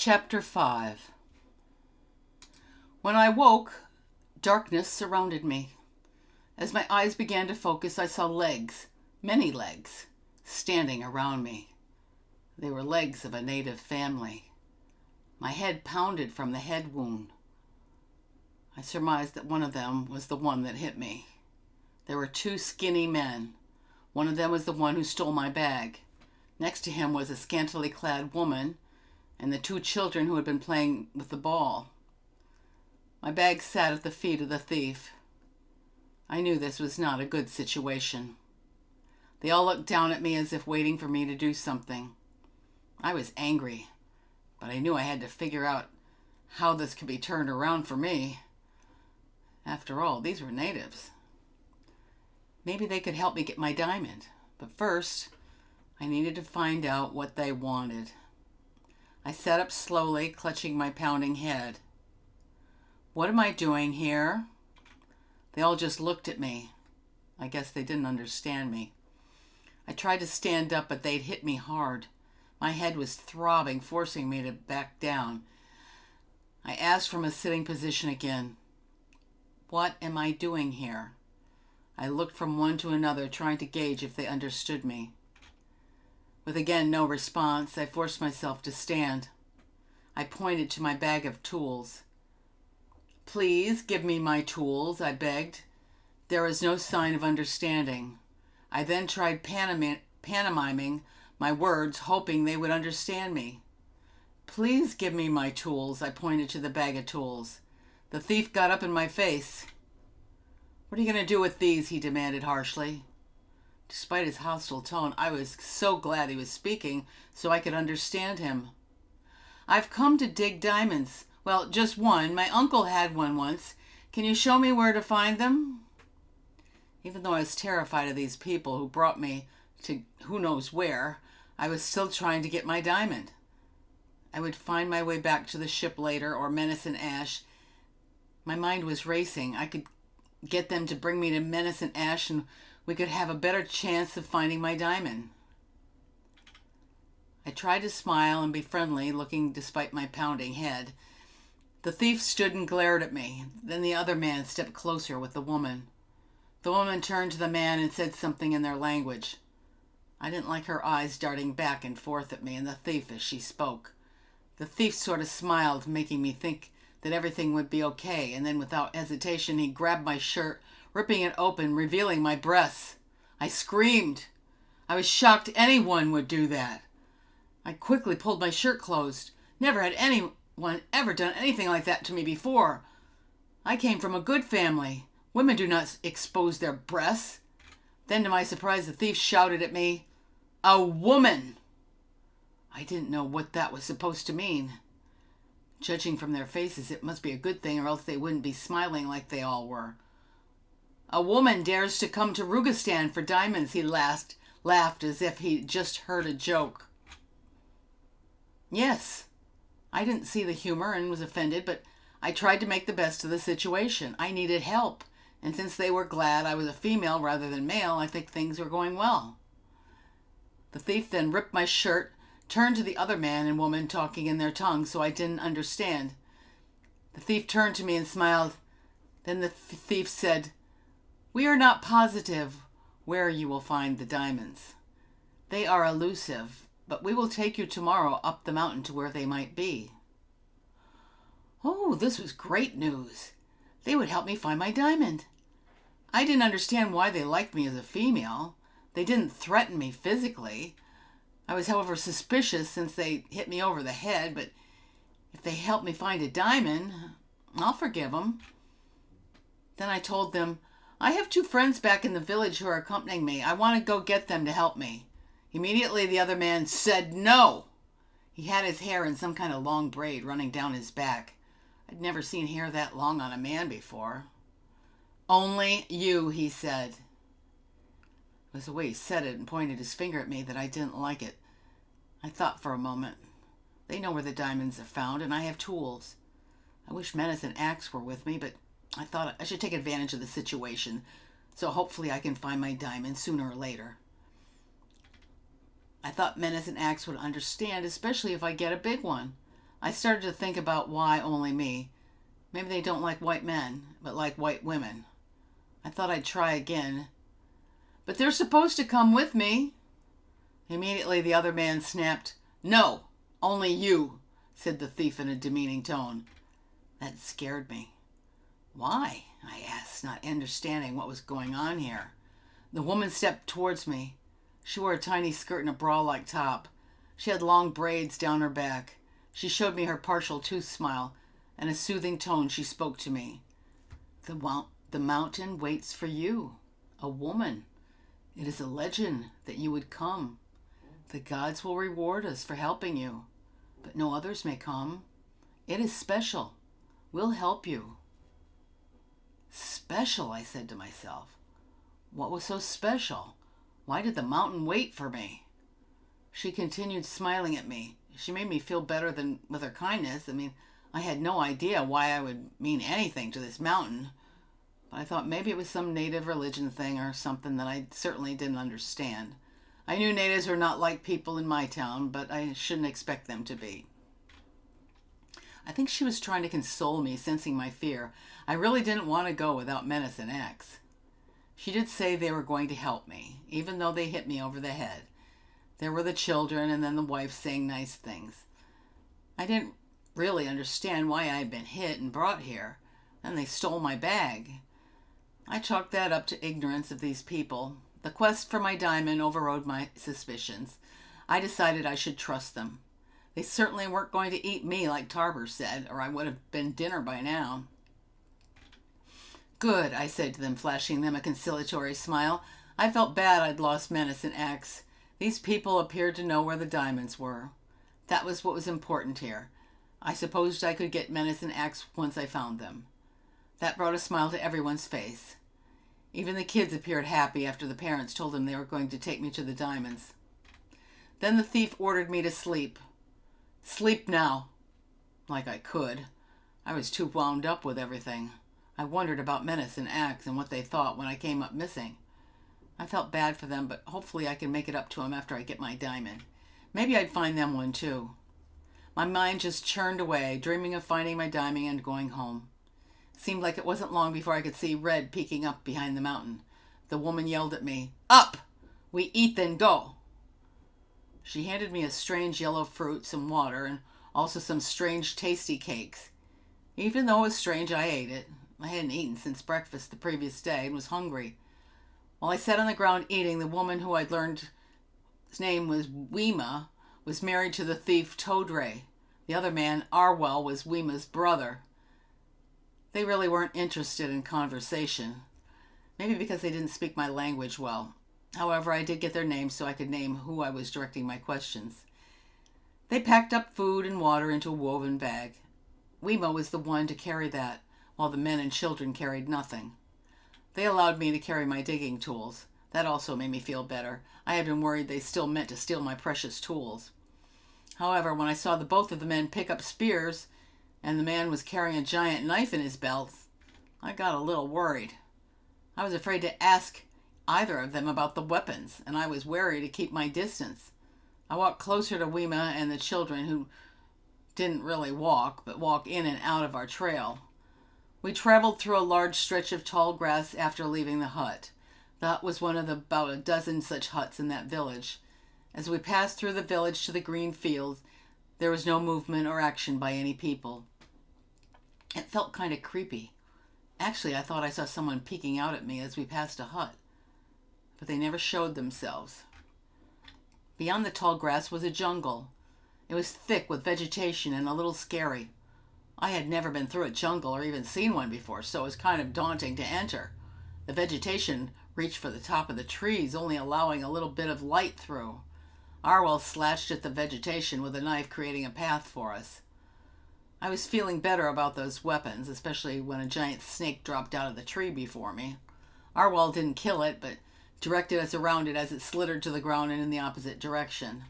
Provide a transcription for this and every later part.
Chapter 5. When I woke, darkness surrounded me. As my eyes began to focus, I saw legs, many legs, standing around me. They were legs of a native family. My head pounded from the head wound. I surmised that one of them was the one that hit me. There were two skinny men. One of them was the one who stole my bag. Next to him was a scantily clad woman and the two children who had been playing with the ball. My bag sat at the feet of the thief. I knew this was not a good situation. They all looked down at me as if waiting for me to do something. I was angry, but I knew I had to figure out how this could be turned around for me. After all, these were natives. Maybe they could help me get my diamond, but first, I needed to find out what they wanted. I sat up slowly, clutching my pounding head. What am I doing here? They all just looked at me. I guess they didn't understand me. I tried to stand up, but they'd hit me hard. My head was throbbing, forcing me to back down. I asked from a sitting position again. What am I doing here? I looked from one to another, trying to gauge if they understood me. With again no response, I forced myself to stand. I pointed to my bag of tools. Please give me my tools, I begged. There was no sign of understanding. I then tried pantomiming my words, hoping they would understand me. Please give me my tools, I pointed to the bag of tools. The thief got up in my face. What are you going to do with these? He demanded harshly. Despite his hostile tone, I was so glad he was speaking so I could understand him. I've come to dig diamonds. Well, just one. My uncle had one once. Can you show me where to find them? Even though I was terrified of these people who brought me to who knows where, I was still trying to get my diamond. I would find my way back to the ship later, or Menace and Ash. My mind was racing. I could get them to bring me to Menace and Ash, and we could have a better chance of finding my diamond. I tried to smile and be friendly, looking despite my pounding head. The thief stood and glared at me. Then the other man stepped closer with the woman. The woman turned to the man and said something in their language. I didn't like her eyes darting back and forth at me and the thief as she spoke. The thief sort of smiled, making me think that everything would be okay, and then without hesitation he grabbed my shirt, ripping it open, revealing my breasts. I screamed. I was shocked anyone would do that. I quickly pulled my shirt closed. Never had anyone ever done anything like that to me before. I came from a good family. Women do not expose their breasts. Then, to my surprise, the thief shouted at me, "A woman!" I didn't know what that was supposed to mean. Judging from their faces, it must be a good thing, or else they wouldn't be smiling like they all were. "A woman dares to come to Rugistan for diamonds," he laughed as if he'd just heard a joke. Yes, I didn't see the humor and was offended, but I tried to make the best of the situation. I needed help, and since they were glad I was a female rather than male, I think things were going well. The thief then ripped my shirt, turned to the other man and woman talking in their tongue, so I didn't understand. The thief turned to me and smiled. Then the thief said, "We are not positive where you will find the diamonds. They are elusive, but we will take you tomorrow up the mountain to where they might be." Oh, this was great news. They would help me find my diamond. I didn't understand why they liked me as a female. They didn't threaten me physically. I was, however, suspicious since they hit me over the head, but if they help me find a diamond, I'll forgive them. Then I told them, "I have two friends back in the village who are accompanying me. I want to go get them to help me." Immediately the other man said no. He had his hair in some kind of long braid running down his back. I'd never seen hair that long on a man before. "Only you," he said. It was the way he said it and pointed his finger at me that I didn't like it. I thought for a moment. They know where the diamonds are found, and I have tools. I wish Menace and Axe were with me, but I thought I should take advantage of the situation, so hopefully I can find my diamond sooner or later. I thought Menace and Axe would understand, especially if I get a big one. I started to think about why only me. Maybe they don't like white men, but like white women. I thought I'd try again. But they're supposed to come with me. Immediately the other man snapped, "No, only you," said the thief in a demeaning tone. That scared me. "Why?" I asked, not understanding what was going on here. The woman stepped towards me. She wore a tiny skirt and a bra-like top. She had long braids down her back. She showed me her partial tooth smile. In a soothing tone, she spoke to me. The mountain waits for you, a woman. It is a legend that you would come. The gods will reward us for helping you, but no others may come. It is special. We'll help you." Special, I said to myself. What was so special? Why did the mountain wait for me? She continued smiling at me. She made me feel better than with her kindness. I had no idea why I would mean anything to this mountain, but I thought maybe it was some native religion thing or something that I certainly didn't understand. I knew natives were not like people in my town, but I shouldn't expect them to be. I think she was trying to console me, sensing my fear. I really didn't want to go without Menace and Axe. She did say they were going to help me, even though they hit me over the head. There were the children and then the wife saying nice things. I didn't really understand why I had been hit and brought here. Then they stole my bag. I chalked that up to ignorance of these people. The quest for my diamond overrode my suspicions. I decided I should trust them. They certainly weren't going to eat me like Tarver said, or I would have been dinner by now. "Good," I said to them, flashing them a conciliatory smile. I felt bad I'd lost Menace and Axe. These people appeared to know where the diamonds were. That was what was important here. I supposed I could get Menace and Axe once I found them. That brought a smile to everyone's face. Even the kids appeared happy after the parents told them they were going to take me to the diamonds. Then the thief ordered me to sleep. Sleep now. Like I could. I was too wound up with everything. I wondered about Menace and Axe and what they thought when I came up missing. I felt bad for them, but hopefully I can make it up to them after I get my diamond. Maybe I'd find them one too. My mind just churned away, dreaming of finding my diamond and going home. Seemed like it wasn't long before I could see Red peeking up behind the mountain. The woman yelled at me, "Up! We eat then go!" She handed me a strange yellow fruit, some water, and also some strange tasty cakes. Even though it was strange, I ate it. I hadn't eaten since breakfast the previous day and was hungry. While I sat on the ground eating, the woman who I'd learned his name was Weema was married to the thief Todre. The other man, Arwell, was Weema's brother. They really weren't interested in conversation. Maybe because they didn't speak my language well. However, I did get their names so I could name who I was directing my questions. They packed up food and water into a woven bag. Weema was the one to carry that, while the men and children carried nothing. They allowed me to carry my digging tools. That also made me feel better. I had been worried they still meant to steal my precious tools. However, when I saw the both of the men pick up spears, and the man was carrying a giant knife in his belt, I got a little worried. I was afraid to ask either of them about the weapons, and I was wary to keep my distance. I walked closer to Weema and the children, who didn't really walk, but walk in and out of our trail. We traveled through a large stretch of tall grass after leaving the hut. The hut was one of about a dozen such huts in that village. As we passed through the village to the green fields, there was no movement or action by any people. It felt kind of creepy. Actually, I thought I saw someone peeking out at me as we passed a hut, but they never showed themselves. Beyond the tall grass was a jungle. It was thick with vegetation and a little scary. I had never been through a jungle or even seen one before, so it was kind of daunting to enter. The vegetation reached for the top of the trees, only allowing a little bit of light through. Arwell slashed at the vegetation with a knife, creating a path for us. I was feeling better about those weapons, especially when a giant snake dropped out of the tree before me. Arwell didn't kill it, but directed us around it as it slithered to the ground and in the opposite direction.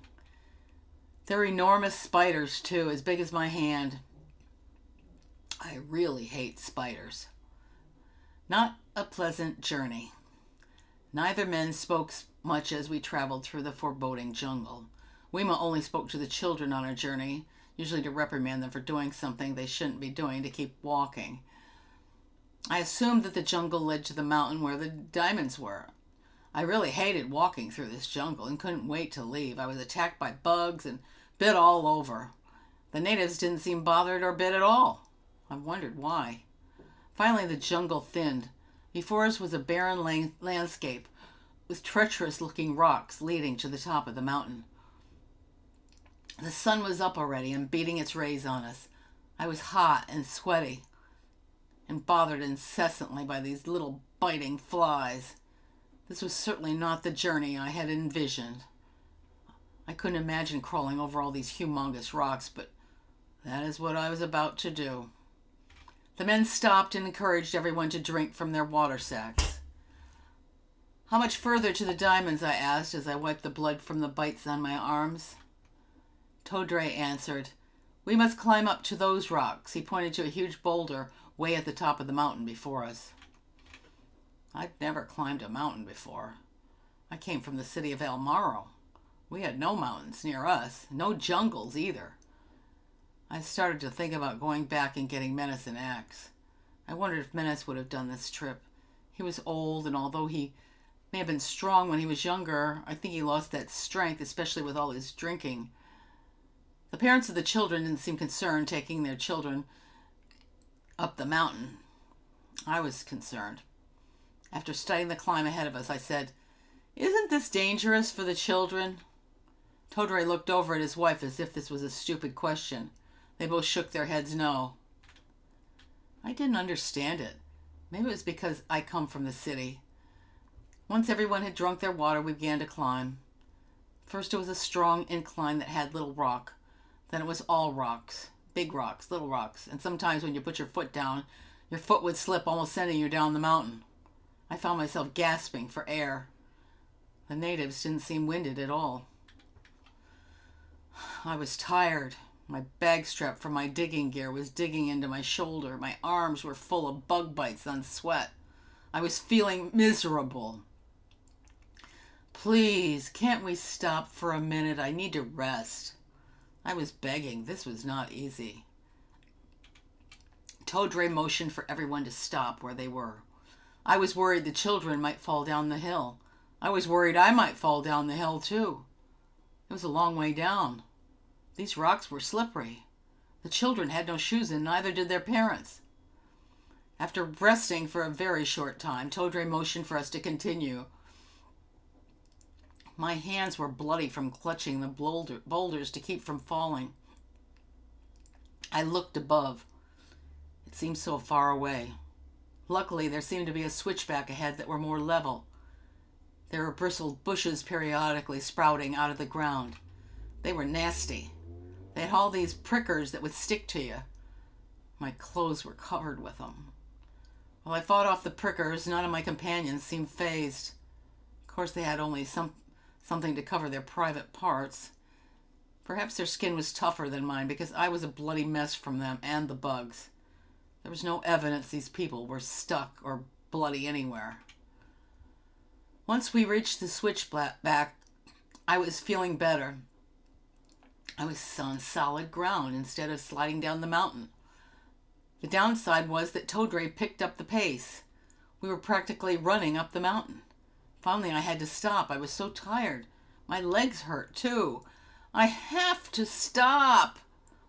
There were enormous spiders, too, as big as my hand. I really hate spiders. Not a pleasant journey. Neither man spoke much as we traveled through the foreboding jungle. Weema only spoke to the children on our journey, usually to reprimand them for doing something they shouldn't be doing to keep walking. I assumed that the jungle led to the mountain where the diamonds were. I really hated walking through this jungle and couldn't wait to leave. I was attacked by bugs and bit all over. The natives didn't seem bothered or bit at all. I wondered why. Finally, the jungle thinned. Before us was a barren landscape with treacherous-looking rocks leading to the top of the mountain. The sun was up already and beating its rays on us. I was hot and sweaty and bothered incessantly by these little biting flies. This was certainly not the journey I had envisioned. I couldn't imagine crawling over all these humongous rocks, but that is what I was about to do. The men stopped and encouraged everyone to drink from their water sacks. How much further to the diamonds? I asked as I wiped the blood from the bites on my arms. Todre answered, "We must climb up to those rocks." He pointed to a huge boulder way at the top of the mountain before us. I'd never climbed a mountain before. I came from the city of El Morro. We had no mountains near us, no jungles either. I started to think about going back and getting Menace an axe. I wondered if Menace would have done this trip. He was old, and although he may have been strong when he was younger, I think he lost that strength, especially with all his drinking. The parents of the children didn't seem concerned taking their children up the mountain. I was concerned. After studying the climb ahead of us, I said, "Isn't this dangerous for the children?" Todre looked over at his wife as if this was a stupid question. They both shook their heads no. I didn't understand it. Maybe it was because I come from the city. Once everyone had drunk their water, we began to climb. First it was a strong incline that had little rock. Then it was all rocks. Big rocks, little rocks. And sometimes when you put your foot down, your foot would slip, almost sending you down the mountain. I found myself gasping for air. The natives didn't seem winded at all. I was tired. My bag strap from my digging gear was digging into my shoulder. My arms were full of bug bites and sweat. I was feeling miserable. "Please, can't we stop for a minute? I need to rest." I was begging. This was not easy. Todre motioned for everyone to stop where they were. I was worried the children might fall down the hill. I was worried I might fall down the hill too. It was a long way down. These rocks were slippery. The children had no shoes and neither did their parents. After resting for a very short time, Todre motioned for us to continue. My hands were bloody from clutching the boulders to keep from falling. I looked above. It seemed so far away. Luckily, there seemed to be a switchback ahead that were more level. There were bristled bushes periodically sprouting out of the ground. They were nasty. They had all these prickers that would stick to you. My clothes were covered with them. While I fought off the prickers, none of my companions seemed fazed. Of course, they had only something to cover their private parts. Perhaps their skin was tougher than mine because I was a bloody mess from them and the bugs. There was no evidence these people were stuck or bloody anywhere. Once we reached the switchback, I was feeling better. I was on solid ground instead of sliding down the mountain. The downside was that Todre picked up the pace. We were practically running up the mountain. Finally, I had to stop. I was so tired. My legs hurt, too. "I have to stop,"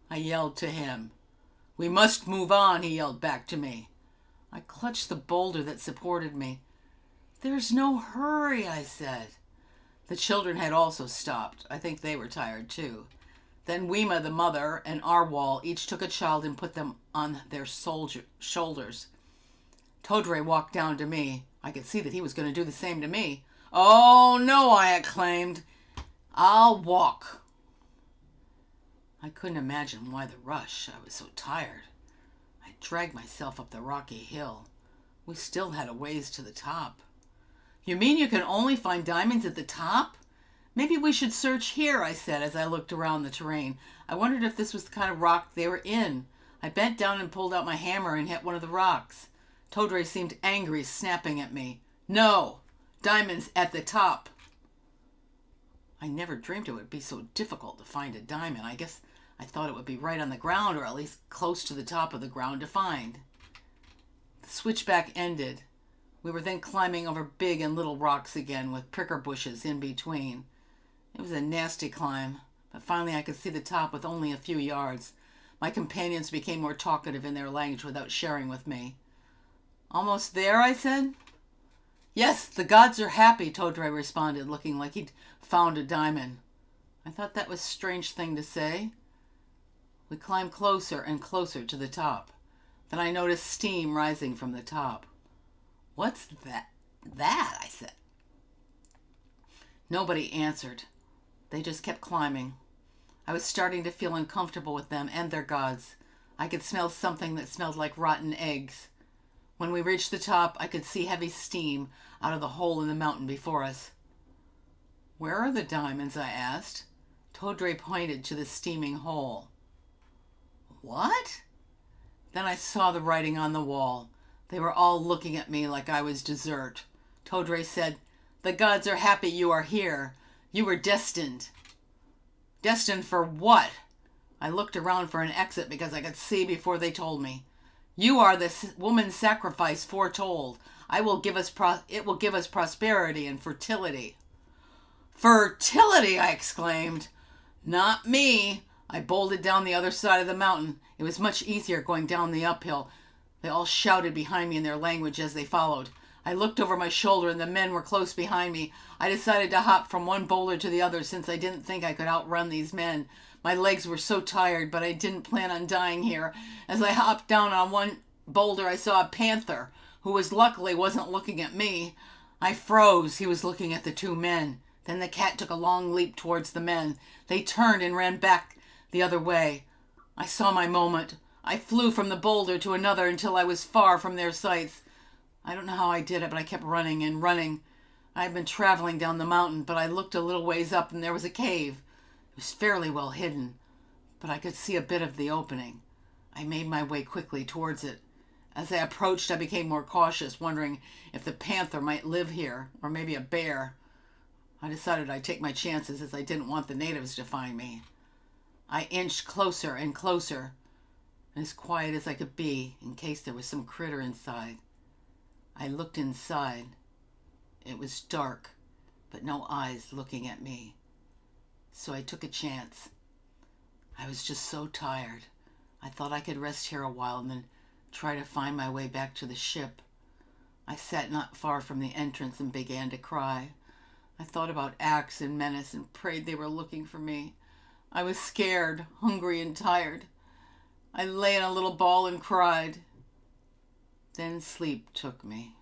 I yelled to him. "We must move on," he yelled back to me. I clutched the boulder that supported me. "There's no hurry," I said. The children had also stopped. I think they were tired, too. Then Weema, the mother, and Arwal each took a child and put them on their shoulders. Todre walked down to me. I could see that he was going to do the same to me. "Oh, no," I exclaimed. "I'll walk." I couldn't imagine why the rush. I was so tired. I dragged myself up the rocky hill. We still had a ways to the top. "You mean you can only find diamonds at the top? Maybe we should search here," I said as I looked around the terrain. I wondered if this was the kind of rock they were in. I bent down and pulled out my hammer and hit one of the rocks. Todre seemed angry, snapping at me. "No! Diamonds at the top!" I never dreamed it would be so difficult to find a diamond. I guess I thought it would be right on the ground, or at least close to the top of the ground to find. The switchback ended. We were then climbing over big and little rocks again, with pricker bushes in between. It was a nasty climb, but finally I could see the top with only a few yards. My companions became more talkative in their language without sharing with me. Almost there, I said. Yes, the gods are happy, Todre responded, looking like he'd found a diamond. I thought that was a strange thing to say. We climbed closer and closer to the top. Then I noticed steam rising from the top. What's that? I said. Nobody answered. They just kept climbing. I was starting to feel uncomfortable with them and their gods. I could smell something that smelled like rotten eggs. When we reached the top, I could see heavy steam out of the hole in the mountain before us. Where are the diamonds? I asked. Todre pointed to the steaming hole. What? Then I saw the writing on the wall. They were all looking at me like I was dessert. Todre said, "The gods are happy you are here. You were destined." Destined for what? I looked around for an exit because I could see before they told me. You are the woman's sacrifice foretold. It will give us prosperity and fertility. Fertility, I exclaimed. Not me. I bolted down the other side of the mountain. It was much easier going down the uphill. They all shouted behind me in their language as they followed. I looked over my shoulder and the men were close behind me. I decided to hop from one boulder to the other since I didn't think I could outrun these men. My legs were so tired, but I didn't plan on dying here. As I hopped down on one boulder, I saw a panther, who luckily wasn't looking at me. I froze. He was looking at the two men. Then the cat took a long leap towards the men. They turned and ran back the other way. I saw my moment. I flew from the boulder to another until I was far from their sights. I don't know how I did it, but I kept running and running. I had been traveling down the mountain, but I looked a little ways up and there was a cave. It was fairly well hidden, but I could see a bit of the opening. I made my way quickly towards it. As I approached, I became more cautious, wondering if the panther might live here, or maybe a bear. I decided I'd take my chances as I didn't want the natives to find me. I inched closer and closer, as quiet as I could be in case there was some critter inside. I looked inside. It was dark, but no eyes looking at me. So I took a chance. I was just so tired. I thought I could rest here a while and then try to find my way back to the ship. I sat not far from the entrance and began to cry. I thought about Axe and Menace and prayed they were looking for me. I was scared, hungry, and tired. I lay in a little ball and cried. Then sleep took me.